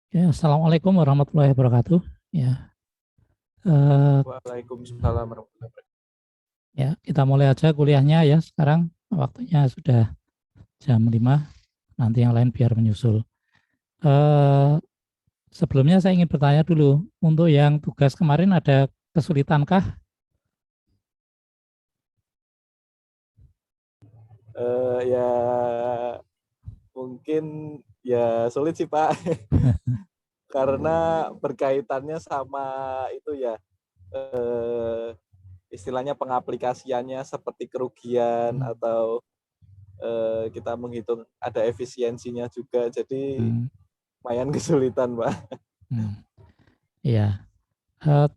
Ya, Assalamualaikum warahmatullahi wabarakatuh. Ya, eh, Waalaikumsalam warahmatullahi wabarakatuh. ya kita mulai aja kuliahnya ya. Sekarang waktunya sudah jam 5. Nanti yang lain biar menyusul. Eh, Sebelumnya saya ingin bertanya dulu, untuk yang tugas kemarin ada kesulitankah? Ya mungkin ya sulit sih Pak, karena berkaitannya sama itu ya, eh, istilahnya pengaplikasiannya seperti kerugian atau kita menghitung ada efisiensinya juga, jadi Hmm, lumayan kesulitan Pak. hmm, ya, eh,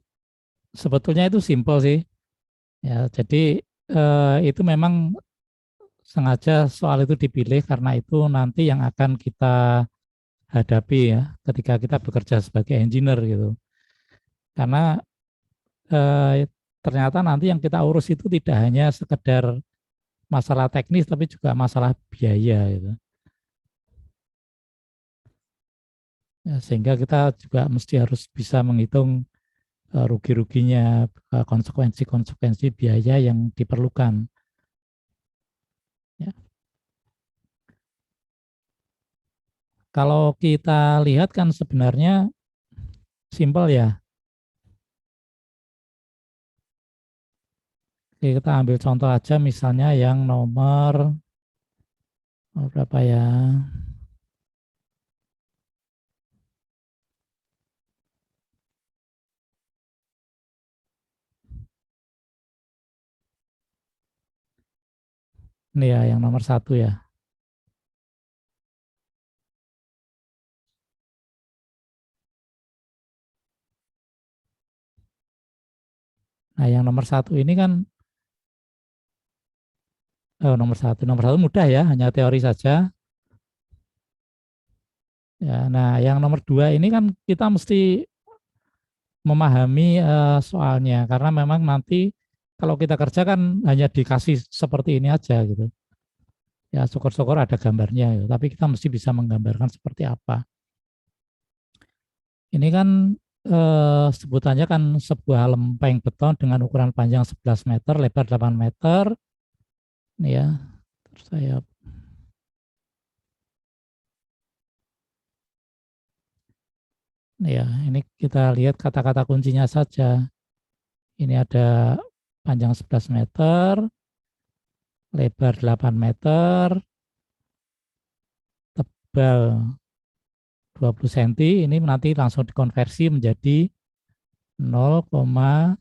sebetulnya itu simpel sih. Ya, jadi itu memang sengaja soal itu dipilih karena itu nanti yang akan kita hadapi ya ketika kita bekerja sebagai engineer gitu. Karena ternyata nanti yang kita urus itu tidak hanya sekedar masalah teknis tapi juga masalah biaya gitu. Ya, sehingga kita juga mesti harus bisa menghitung rugi-ruginya, konsekuensi-konsekuensi biaya yang diperlukan. Ya. Kalau kita lihat kan sebenarnya simpel ya. Oke, kita ambil contoh aja misalnya yang nomor berapa ya? Ini ya yang nomor 1 ya. Nah yang nomor 1 ini kan nomor satu mudah ya, hanya teori saja. Ya, nah yang nomor 2 ini kan kita mesti memahami soalnya karena memang nanti kalau kita kerja kan hanya dikasih seperti ini aja gitu. Ya syukur-syukur ada gambarnya gitu. Tapi kita mesti bisa menggambarkan seperti apa. Ini kan sebutannya kan sebuah lempeng beton dengan ukuran panjang 11 meter, lebar 8 meter. Ini ya, terus saya ya, ini kita lihat kata-kata kuncinya saja. Ini ada panjang 11 meter, lebar 8 meter, tebal 20 cm, ini nanti langsung dikonversi menjadi 0,2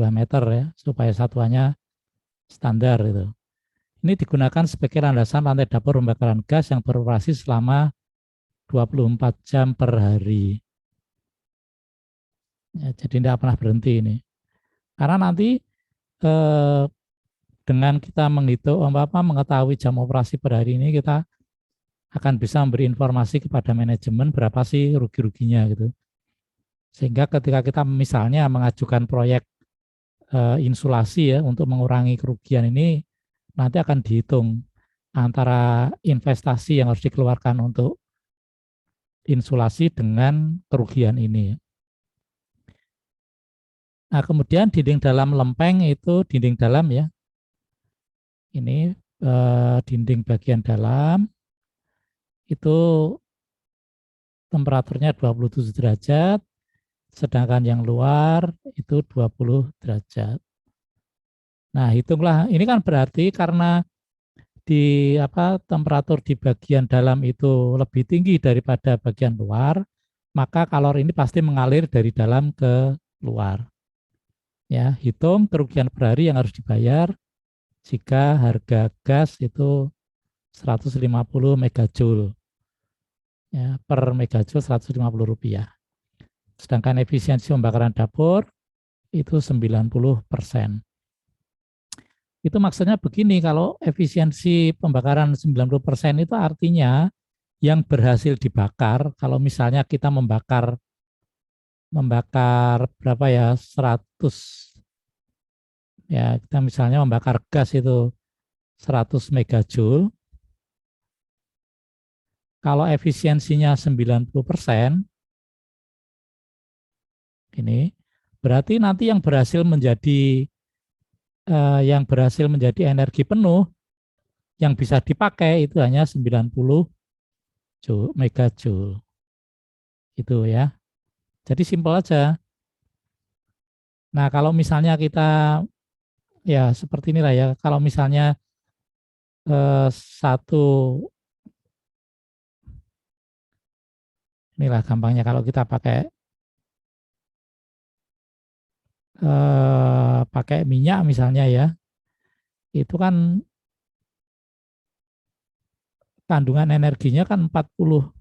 meter ya, supaya satuannya standar itu. Ini digunakan sebagai landasan lantai dapur pembakaran gas yang beroperasi selama 24 jam per hari. Ya, jadi tidak pernah berhenti ini. Karena nanti eh, dengan kita menghitung mengetahui jam operasi per hari ini, kita akan bisa memberi informasi kepada manajemen berapa sih rugi-ruginya gitu. Sehingga ketika kita misalnya mengajukan proyek insulasi ya untuk mengurangi kerugian ini, nanti akan dihitung antara investasi yang harus dikeluarkan untuk insulasi dengan kerugian ini. Nah, kemudian dinding dalam lempeng itu dinding dalam ya. Ini dinding bagian dalam itu temperaturnya 27 derajat, sedangkan yang luar itu 20 derajat. Nah, hitunglah ini kan berarti karena temperatur di bagian dalam itu lebih tinggi daripada bagian luar, maka kalori ini pasti mengalir dari dalam ke luar. Ya, hitung kerugian per hari yang harus dibayar jika harga gas itu 150 megajoule. Ya, per megajoule 150 rupiah. Sedangkan efisiensi pembakaran dapur itu 90%. Itu maksudnya begini, kalau efisiensi pembakaran 90% itu artinya yang berhasil dibakar, kalau misalnya kita membakar membakar berapa ya 100 ya kita misalnya membakar gas itu 100 megajoule, Kalau efisiensinya 90%, ini berarti nanti yang berhasil menjadi energi penuh yang bisa dipakai itu hanya 90 megajoule. Itu ya. Jadi simpel aja. Nah, kalau misalnya kita ya seperti inilah ya. Kalau misalnya satu inilah gampangnya kalau kita pakai minyak misalnya ya, itu kan kandungan energinya kan 40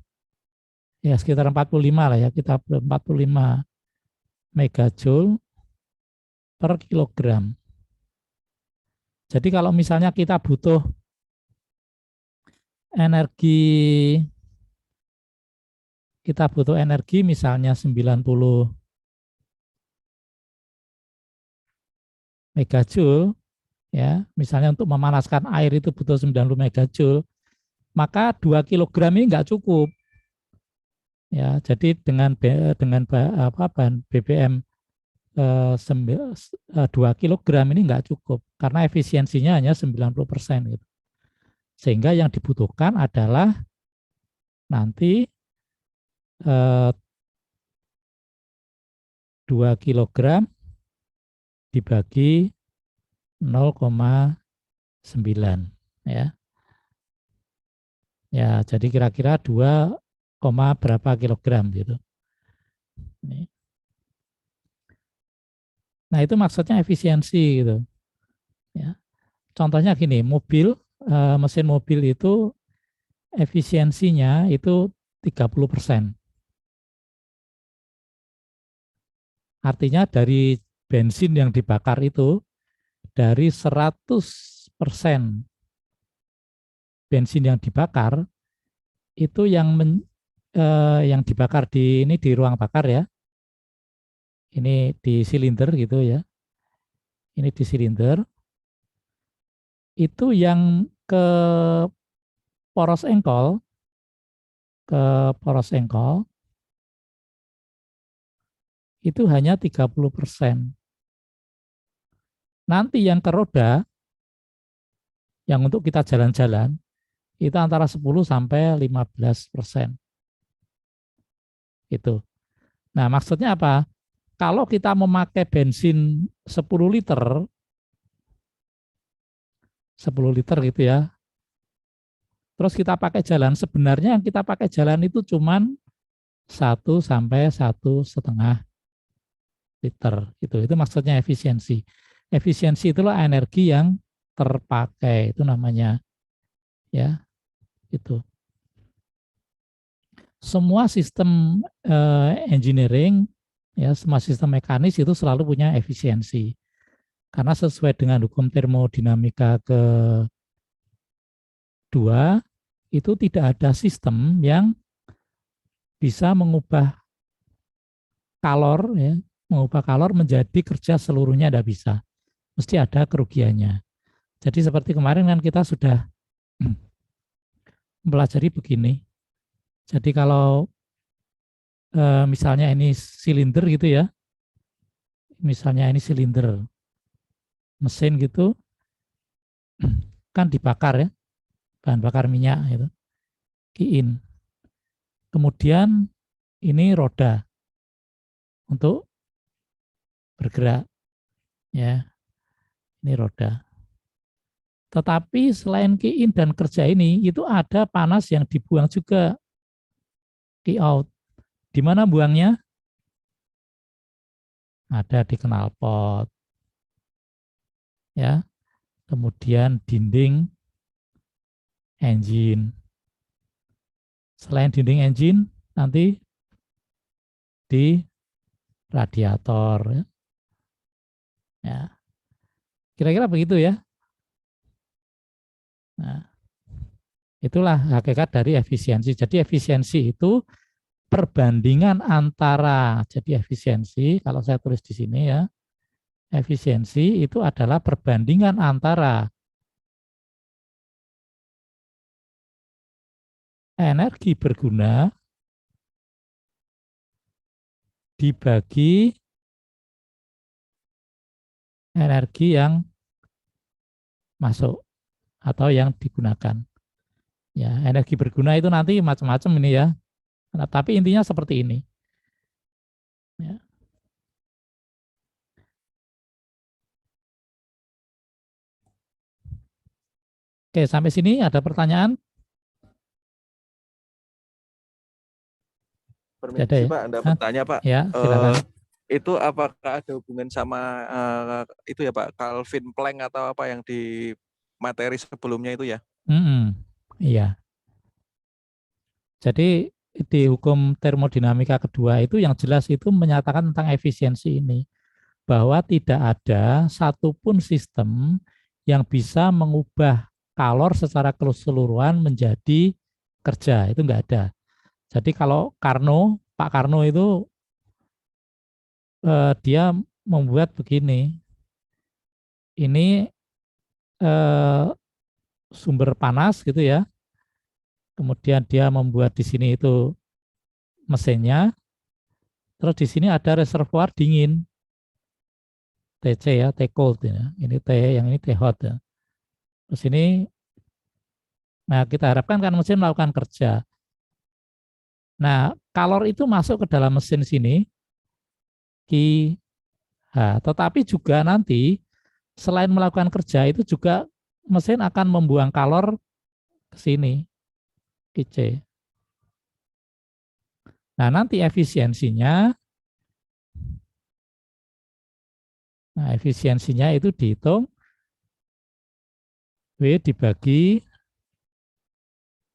ya sekitar 45 lah ya, kita 45 megajoule per kilogram. Jadi kalau misalnya energi kita butuh energi misalnya 90 megajoule ya, misalnya untuk memanaskan air itu butuh 90 megajoule, maka 2 kilogram ini enggak cukup. Ya, jadi dengan bahan BBM 2 kilogram ini enggak cukup karena efisiensinya hanya 90% gitu. Sehingga yang dibutuhkan adalah nanti 2 kilogram dibagi 0,9 ya. Ya, jadi kira-kira 2, berapa kilogram gitu. Nah, itu maksudnya efisiensi gitu. Ya. Contohnya gini, mesin mobil itu efisiensinya itu 30%. Artinya dari bensin yang dibakar itu, dari 100% bensin yang dibakar, itu yang dibakar di ruang bakar ya, ini di silinder gitu ya, ini di silinder, itu yang ke poros engkol, itu hanya 30%. Nanti yang ke roda, yang untuk kita jalan-jalan, itu antara 10 sampai 15%. Itu. Nah, maksudnya apa? Kalau kita memakai bensin 10 liter, 10 liter gitu ya, terus kita pakai jalan, sebenarnya yang kita pakai jalan itu cuman 1 sampai 1,5 liter. Itu maksudnya efisiensi. Efisiensi itulah energi yang terpakai, itu namanya ya, itu. Semua sistem engineering ya, semua sistem mekanis itu selalu punya efisiensi. Karena sesuai dengan hukum termodinamika kedua, itu tidak ada sistem yang bisa mengubah kalor menjadi kerja seluruhnya, tidak bisa. Mesti ada kerugiannya. Jadi seperti kemarin kan kita sudah mempelajari begini. Jadi kalau misalnya ini silinder gitu ya, misalnya ini silinder mesin gitu, kan dibakar ya, bahan bakar minyak gitu, kiin. Kemudian ini roda untuk bergerak ya, ini roda. Tetapi selain kiin dan kerja ini, itu ada panas yang dibuang juga, ki out. Di mana buangnya? Ada di knalpot ya, kemudian dinding engine. Selain dinding engine, nanti di radiator ya. Ya. Kira-kira begitu ya. Nah, itulah hakikat dari efisiensi. Jadi efisiensi itu perbandingan antara, jadi efisiensi kalau saya tulis di sini ya, efisiensi itu adalah perbandingan antara energi berguna dibagi energi yang masuk atau yang digunakan. Ya, energi berguna itu nanti macam-macam ini ya. Nah, tapi intinya seperti ini. Ya. Oke, sampai sini ada pertanyaan? Tidak ada Permisi ya? Pak, Anda Hah? bertanya Pak. Ya, Eh, silakan. itu apakah ada hubungan sama itu ya Pak, Calvin Planck atau apa yang di materi sebelumnya itu ya? Iya. Jadi di hukum termodinamika kedua itu yang jelas itu menyatakan tentang efisiensi ini, bahwa tidak ada satupun sistem yang bisa mengubah kalor secara keseluruhan menjadi kerja, itu enggak ada. Jadi kalau Pak Karno itu dia membuat begini, ini eh, sumber panas gitu ya, kemudian dia membuat di sini itu mesinnya, terus di sini ada reservoir dingin, TC ya, T cold ya. Ini T, yang ini T hot ya. Terus ini, nah kita harapkan kan mesin melakukan kerja. Nah, kalor itu masuk ke dalam mesin sini, QH. Tetapi juga nanti selain melakukan kerja itu juga mesin akan membuang kalor ke sini, QC. Nah, nanti efisiensinya itu dihitung W dibagi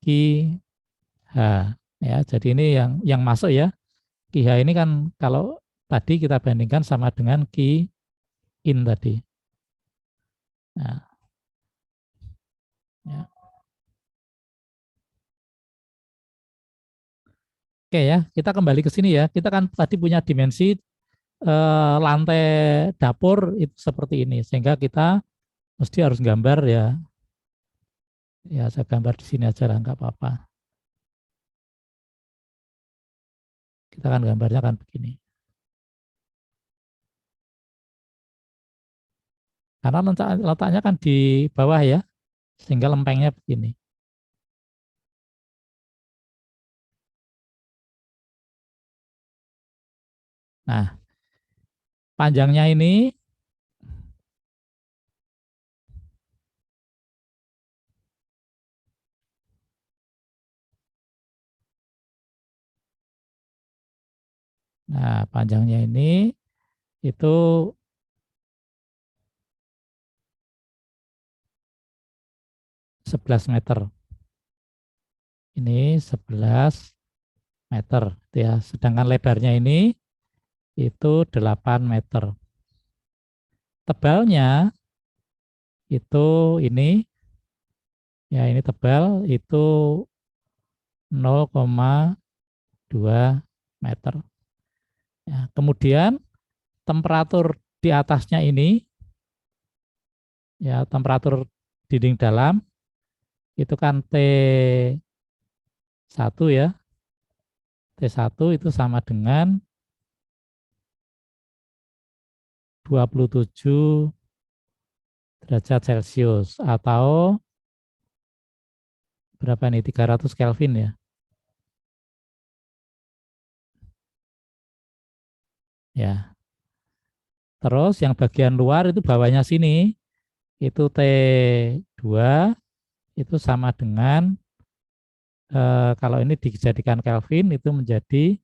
QH. Ya, jadi ini yang masuk ya. QH ini kan kalau tadi kita bandingkan sama dengan Q in tadi. Nah, ya. Oke ya, kita kembali ke sini ya. Kita kan tadi punya dimensi lantai dapur itu seperti ini, sehingga kita mesti harus gambar ya. Ya saya gambar di sini aja lah, nggak apa-apa. Kita kan gambarnya kan begini. Karena letaknya kan di bawah ya, sehingga lempengnya begini. Nah, panjangnya ini, nah panjangnya ini itu 11 meter. Ini 11 meter ya. Sedangkan lebarnya ini itu 8 meter. Tebalnya itu ini ya, ini tebal itu 0,2 meter. Ya, kemudian temperatur di atasnya ini ya, temperatur dinding dalam itu kan T1 ya. T1 itu sama dengan 27 derajat Celcius atau berapa nih, 300 Kelvin ya. Ya. Terus yang bagian luar itu bawahnya sini itu T2 itu sama dengan kalau ini dijadikan Kelvin itu menjadi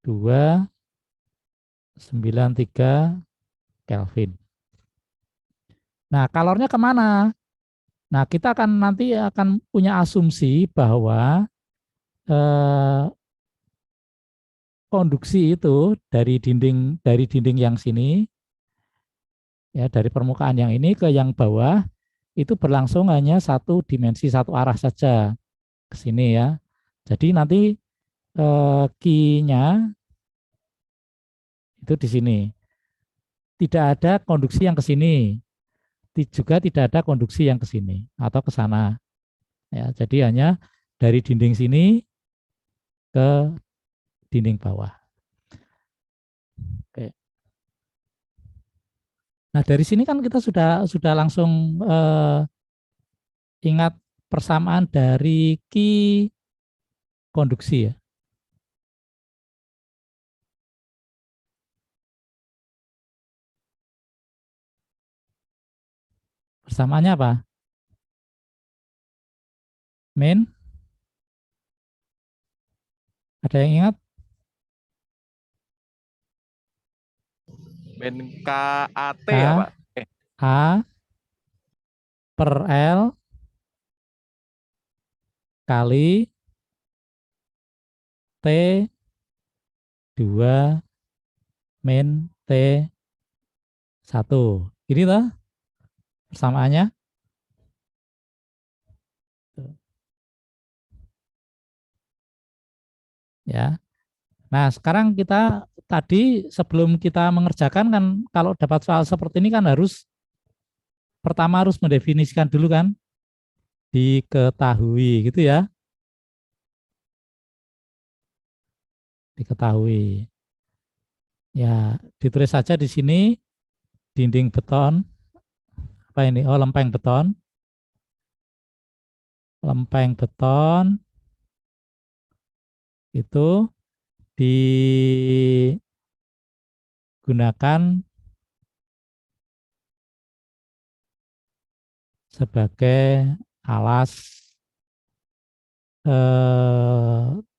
293 Kelvin. Nah, kalornya kemana? Nah, kita akan nanti akan punya asumsi bahwa eh, konduksi itu dari dinding yang sini ya, dari permukaan yang ini ke yang bawah itu berlangsung hanya satu dimensi, satu arah saja ke sini ya. Jadi nanti Q-nya itu di sini. Tidak ada konduksi yang ke sini, juga tidak ada konduksi yang ke sini atau ke sana. Ya, jadi hanya dari dinding sini ke dinding bawah. Oke. Nah, dari sini kan kita sudah langsung ingat persamaan dari Ki konduksi ya. Persamaannya apa? Min? Ada yang ingat? Min KAT K ya Pak? A per L kali T 2 min T 1. Ini tuh persamaannya. Ya. Nah, sekarang kita tadi sebelum kita mengerjakan kan kalau dapat soal seperti ini kan pertama harus mendefinisikan dulu kan, diketahui gitu ya. Diketahui. Ya, ditulis saja di sini dinding beton. Apa ini? Oh, lempeng beton. Lempeng beton itu digunakan sebagai alas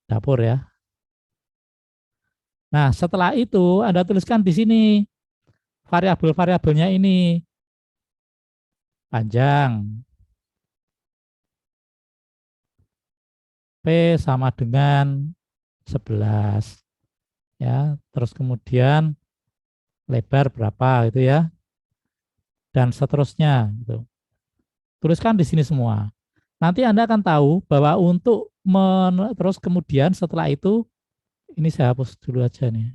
dapur ya. Nah, setelah itu Anda tuliskan di sini variabel-variabelnya ini. Panjang P sama dengan 11 ya. Terus kemudian lebar berapa gitu ya. Dan seterusnya gitu. Tuliskan di sini semua. Nanti Anda akan tahu bahwa untuk terus kemudian setelah itu ini saya hapus dulu aja nih.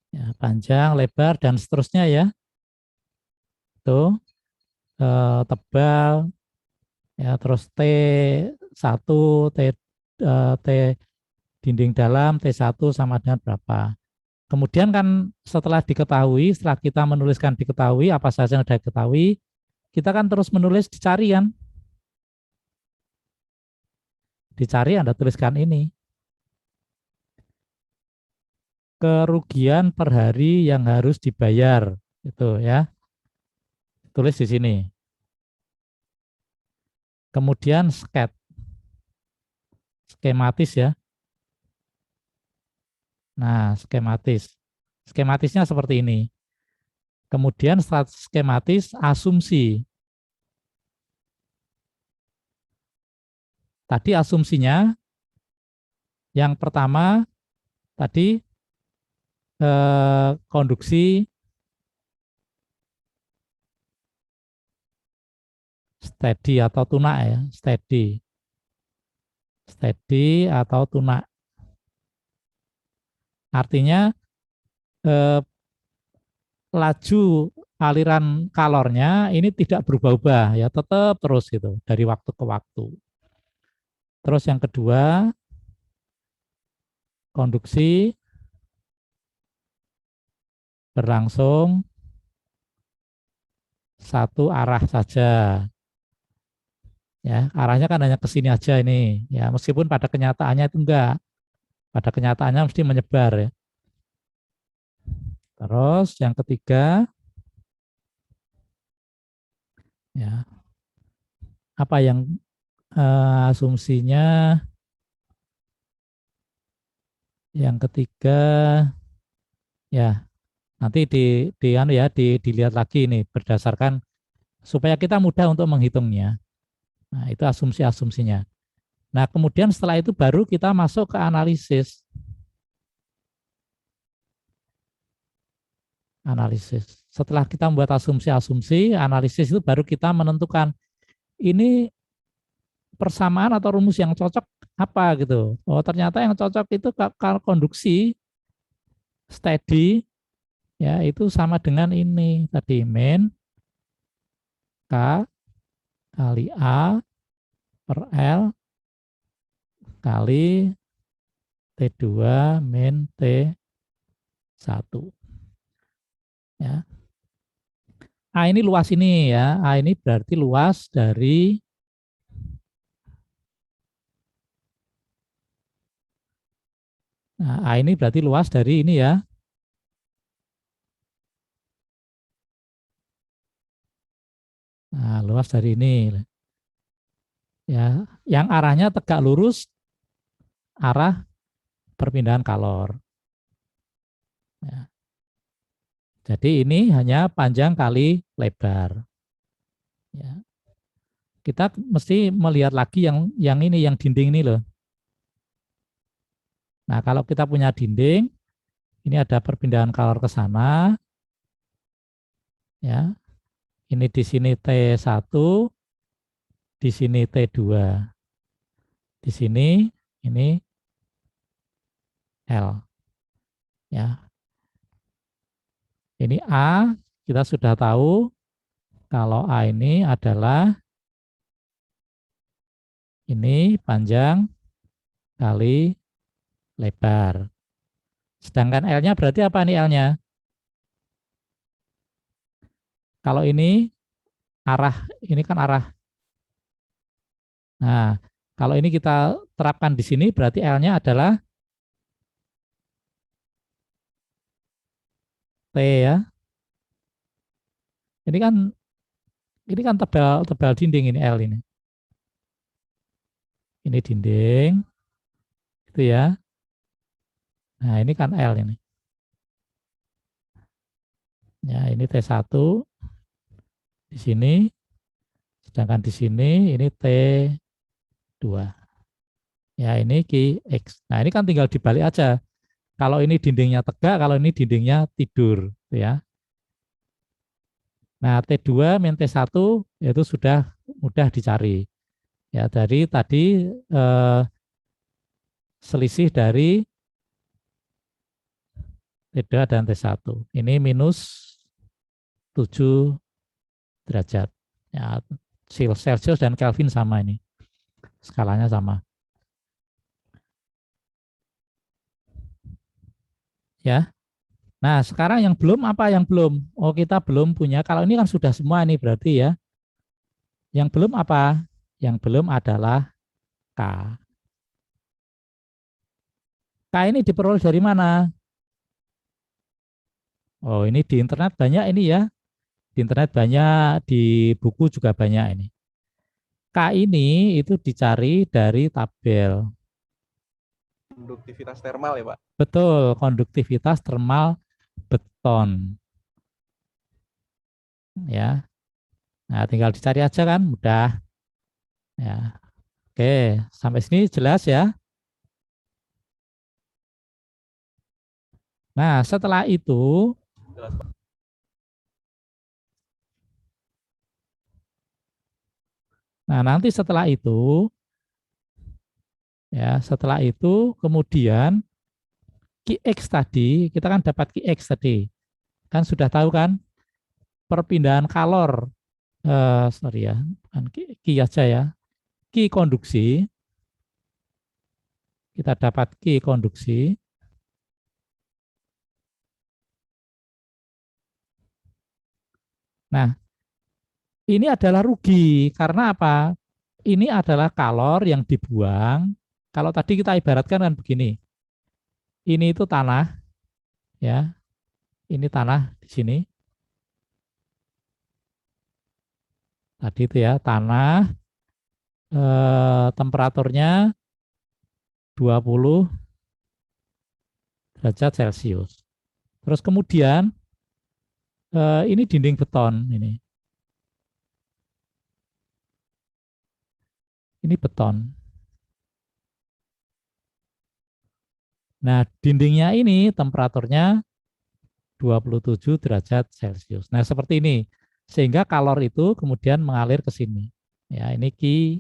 Ya, panjang, lebar dan seterusnya ya. Tuh, tebal ya, terus T1, T dinding dalam T1 sama dengan berapa. Kemudian kan setelah diketahui, setelah kita menuliskan diketahui, apa saja yang sudah diketahui, kita kan terus menulis dicari kan. Dicari Anda tuliskan ini. Kerugian per hari yang harus dibayar. Itu ya. Tulis di sini. Kemudian skematis ya. Nah, skematis. Skematisnya seperti ini. Kemudian setelah skematis, asumsi. Tadi asumsinya, yang pertama, tadi konduksi steady atau tunak ya, steady atau tunak. Artinya laju aliran kalornya ini tidak berubah-ubah ya, tetap terus gitu dari waktu ke waktu. Terus yang kedua, konduksi berlangsung satu arah saja. Ya, arahnya kan hanya ke sini aja ini. Ya, meskipun pada kenyataannya itu enggak. Pada kenyataannya mesti menyebar ya. Terus yang ketiga, ya, apa yang asumsinya? Yang ketiga, ya nanti dilihat lagi ini berdasarkan supaya kita mudah untuk menghitungnya. Nah, itu asumsi-asumsinya. Nah, kemudian setelah itu baru kita masuk ke analisis. Analisis. Setelah kita membuat asumsi-asumsi, analisis itu baru kita menentukan ini persamaan atau rumus yang cocok apa gitu. Oh, ternyata yang cocok itu kalau konduksi steady ya itu sama dengan ini tadi min K kali A per L kali T2 min T1 ya. A ini luas ini ya. A ini berarti luas dari A ini berarti luas dari ini ya. Nah, luas dari ini ya. Yang arahnya tegak lurus arah perpindahan kalor. Ya. Jadi ini hanya panjang kali lebar. Ya. Kita mesti melihat lagi yang ini yang dinding ini loh. Nah, kalau kita punya dinding, ini ada perpindahan kalor ke sana, ya. Ini di sini T1, di sini T2. Di sini ini L, ya. Ini A, kita sudah tahu kalau A ini adalah ini panjang kali lebar. Sedangkan L-nya berarti apa nih L-nya? Kalau ini arah, ini kan arah. Nah, kalau ini kita terapkan di sini berarti L-nya adalah T ya. Ini kan tebal tebal dinding ini L ini. Ini dinding, itu ya. Nah, ini kan L ini. Ya, ini T1 di sini, sedangkan di sini ini T2. Ya, ini QX. Nah, ini kan tinggal dibalik aja. Kalau ini dindingnya tegak, kalau ini dindingnya tidur, ya. Nah, T2 min T1 itu sudah mudah dicari. Ya, dari tadi selisih dari T2 dan T1. Ini minus 7 derajat. Ya, Celsius dan Kelvin sama ini. Skalanya sama. Ya. Nah, sekarang yang belum apa yang belum? Oh, kita belum punya. Kalau ini kan sudah semua nih berarti ya. Yang belum apa? Yang belum adalah K. K ini diperoleh dari mana? Oh, ini di internet banyak ini ya. Di internet banyak, di buku juga banyak ini. K ini itu dicari dari tabel. Konduktivitas termal ya, Pak? Betul, konduktivitas termal beton. Ya. Nah, tinggal dicari aja kan, mudah. Ya. Oke, sampai sini jelas ya. Nah, setelah itu, Jelas, Pak. nah nanti setelah itu kemudian QX tadi, kita kan dapat QX tadi. Kan sudah tahu kan perpindahan kalor, sorry ya, bukan Q aja ya, Q konduksi, kita dapat Q konduksi. Nah, ini adalah rugi karena apa? Ini adalah kalor yang dibuang. Kalau tadi kita ibaratkan kan begini, ini itu tanah, ya, ini tanah di sini. Tadi itu ya tanah, temperaturnya 20 derajat Celcius. Terus kemudian ini dinding beton ini. Ini beton. Nah, dindingnya ini temperaturnya 27 derajat Celcius. Nah, seperti ini. Sehingga kalor itu kemudian mengalir ke sini. Ya, ini Q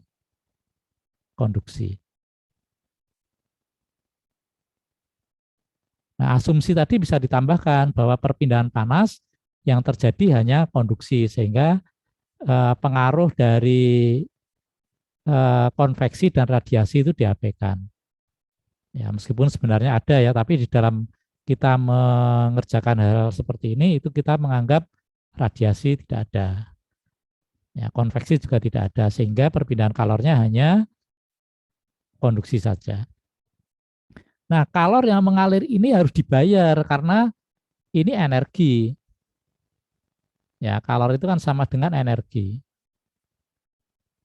konduksi. Nah, asumsi tadi bisa ditambahkan bahwa perpindahan panas yang terjadi hanya konduksi, sehingga pengaruh dari konveksi dan radiasi itu diabaikan. Ya, meskipun sebenarnya ada ya, tapi di dalam kita mengerjakan hal seperti ini, itu kita menganggap radiasi tidak ada. Ya, konveksi juga tidak ada, sehingga perpindahan kalornya hanya konduksi saja. Nah, kalor yang mengalir ini harus dibayar karena ini energi. Ya, kalor itu kan sama dengan energi.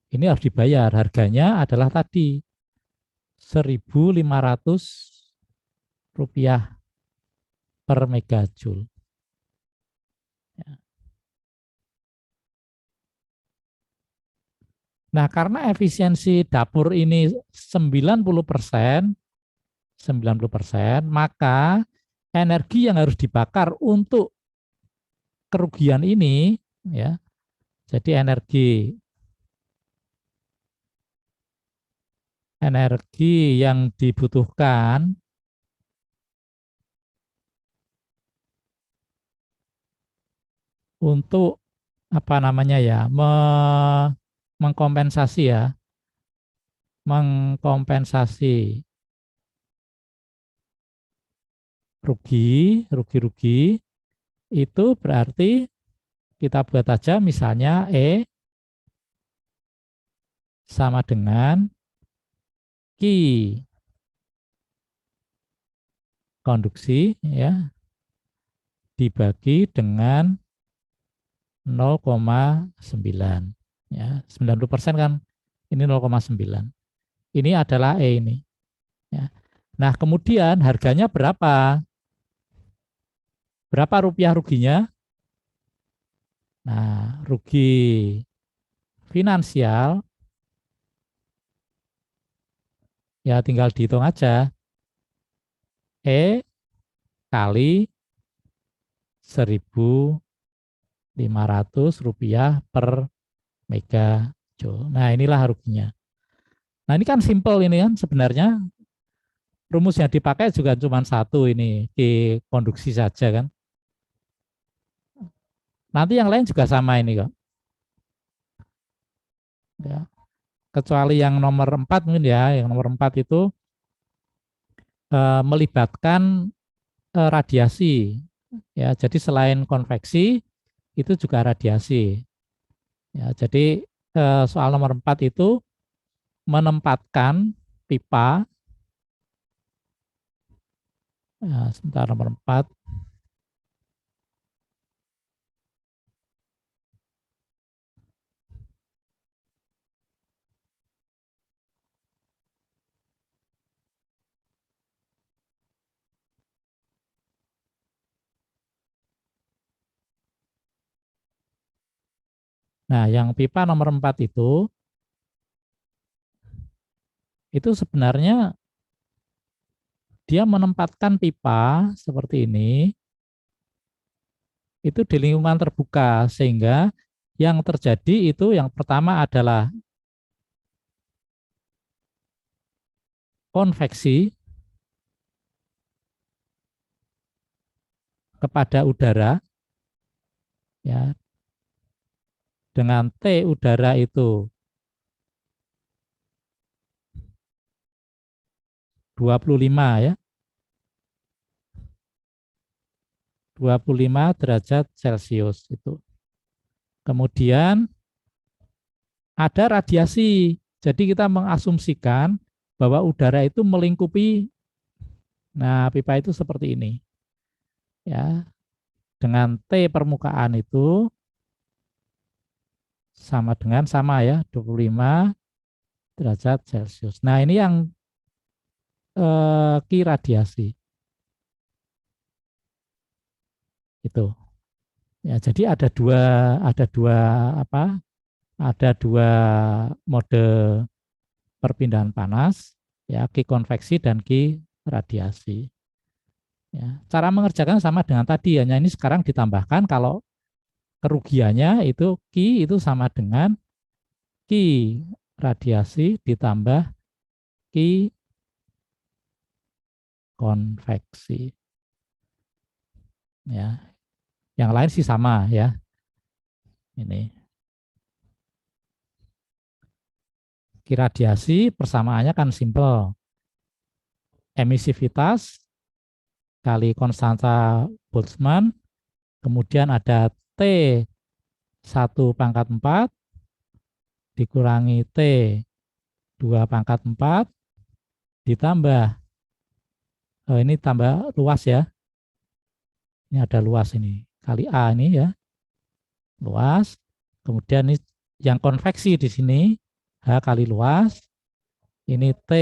Ini harus dibayar. Harganya adalah tadi Rp1.500 per megajoule. Ya. Nah, karena efisiensi dapur ini 90%, maka energi yang harus dibakar untuk kerugian ini, ya, jadi energi yang dibutuhkan untuk apa namanya ya, mengkompensasi ya, mengkompensasi rugi itu berarti kita buat aja misalnya E sama dengan Q konduksi ya dibagi dengan 0,9 ya, 90% kan ini 0,9. Ini adalah E ini ya. Nah, kemudian harganya berapa? Berapa rupiah ruginya? Nah, rugi finansial ya tinggal dihitung aja. E kali Rp1.500 per megajoule. Nah, inilah ruginya. Nah, ini kan simple ini kan sebenarnya rumus yang dipakai juga cuma satu ini, di konduksi saja kan. Nanti yang lain juga sama ini kok. Ya. Kecuali yang nomor 4 mungkin ya, yang nomor 4 itu melibatkan radiasi. Ya, jadi selain konveksi itu juga radiasi. Ya, jadi soal nomor 4 itu menempatkan pipa, ya, sebentar nomor 4. Nah, yang pipa nomor 4 itu sebenarnya dia menempatkan pipa seperti ini itu di lingkungan terbuka, sehingga yang terjadi itu yang pertama adalah konveksi kepada udara ya, dengan T udara itu 25 ya, 25 derajat Celcius itu. Kemudian ada radiasi. Jadi kita mengasumsikan bahwa udara itu melingkupi, nah, pipa itu seperti ini. Ya, dengan T permukaan itu sama dengan sama ya, 25 derajat Celcius. Nah, ini yang Q radiasi. Itu. Ya, jadi ada dua apa? Ada dua mode perpindahan panas, ya, Q konveksi dan Q radiasi. Ya, cara mengerjakan sama dengan tadi, hanya ini sekarang ditambahkan kalau kerugiannya itu Q itu sama dengan Q radiasi ditambah Q konveksi. Ya, yang lain sih sama ya. Ini iradiasi persamaannya kan simple. Emisivitas kali konstanta Boltzmann, kemudian ada T 1/4 dikurangi T 2/4 ditambah, ini tambah luas ya, ini ada luas ini, kali A ini ya, luas, kemudian ini yang konveksi di sini, H kali luas, ini T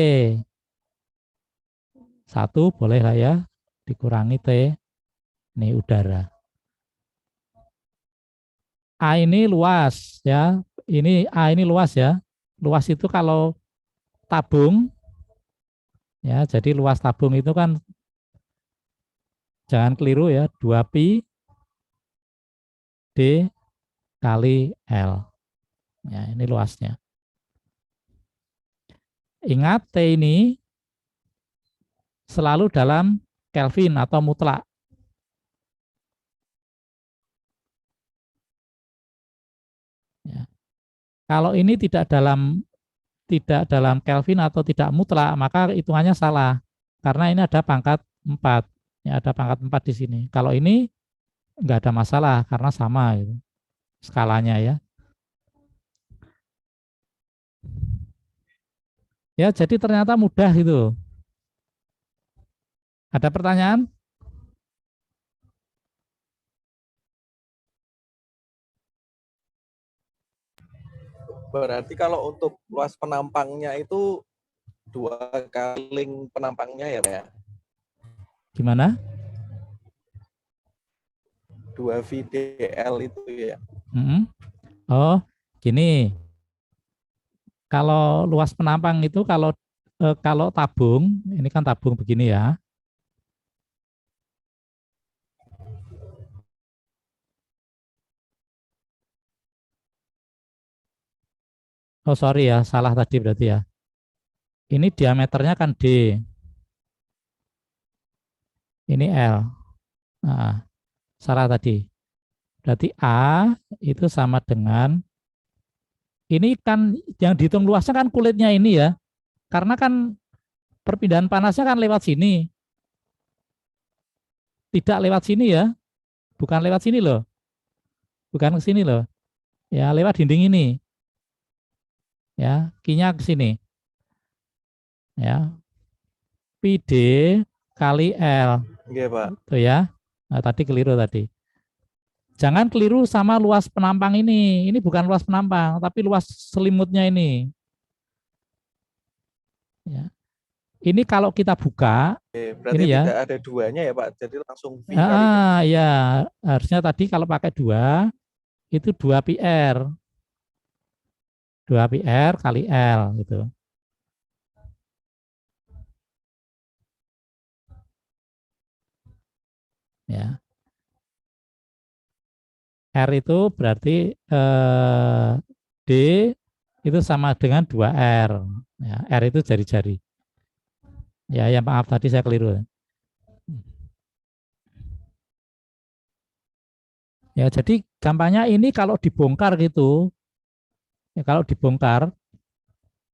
1 boleh lah ya, dikurangi T, ini udara. A ini luas ya, ini A ini luas ya, luas itu kalau tabung ya, jadi luas tabung itu kan jangan keliru ya, 2pi D kali L. Ya, ini luasnya. Ingat T ini selalu dalam Kelvin atau mutlak. Ya. Kalau ini tidak dalam Kelvin atau tidak mutlak, maka hitungannya salah. Karena ini ada pangkat 4. Ya, ada pangkat 4 di sini. Kalau ini nggak ada masalah karena sama gitu, skalanya ya. Ya, jadi ternyata mudah itu. Ada pertanyaan? Berarti kalau untuk luas penampangnya itu 2 kali link penampangnya ya, Pak? Gimana? 2 VDL itu ya. Hmm. Oh, gini. Kalau luas penampang itu kalau tabung, ini kan tabung begini ya. Oh sorry ya, salah tadi berarti ya. Ini diameternya kan D, ini L. Nah, salah tadi. Berarti A itu sama dengan, ini kan yang dihitung luasnya kan kulitnya ini ya. Karena kan perpindahan panasnya kan lewat sini. Tidak lewat sini ya. Bukan lewat sini loh. Bukan ke sini loh. Ya, lewat dinding ini. Ya, kinya ke sini. Ya, Pi D kali L. Iya, Pak. Tuh ya. Nah, tadi keliru tadi. Jangan keliru sama luas penampang ini. Ini bukan luas penampang, tapi luas selimutnya ini. Ya. Ini kalau kita buka, Berarti ini ya. tidak ada duanya ya, Pak. Jadi langsung V kali D. Ya, harusnya tadi kalau pakai 2 itu 2 PR. 2 PR kali L gitu. Ya. R itu berarti D itu sama dengan 2R. Ya, R itu jari-jari. Ya, maaf tadi saya keliru. Ya, jadi gampangnya ini kalau dibongkar gitu, ya kalau dibongkar,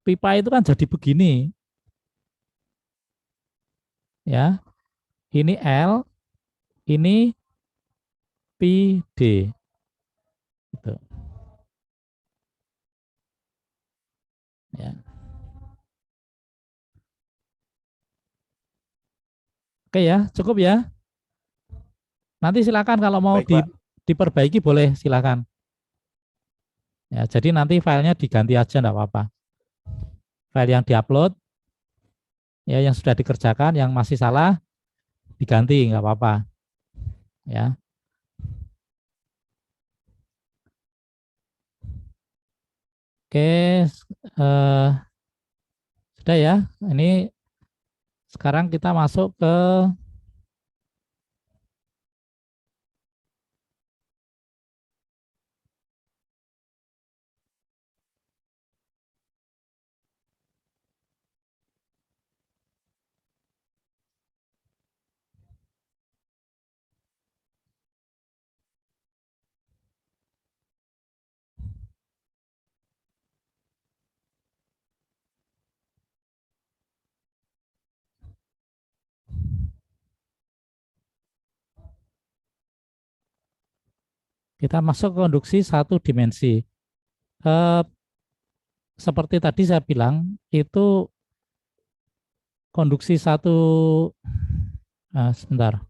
pipa itu kan jadi begini, ya. Ini L, ini pi D. Gitu. Ya. Oke ya, cukup ya. Nanti silakan kalau mau Baik, Pak. diperbaiki boleh silakan. Ya, jadi nanti filenya diganti aja enggak apa-apa. File yang diupload, ya yang sudah dikerjakan, yang masih salah diganti nggak apa-apa. Ya. Oke, sudah ya. Ini sekarang kita masuk ke Kita masuk ke konduksi satu dimensi. Eh, Seperti tadi saya bilang, itu konduksi satu, sebentar.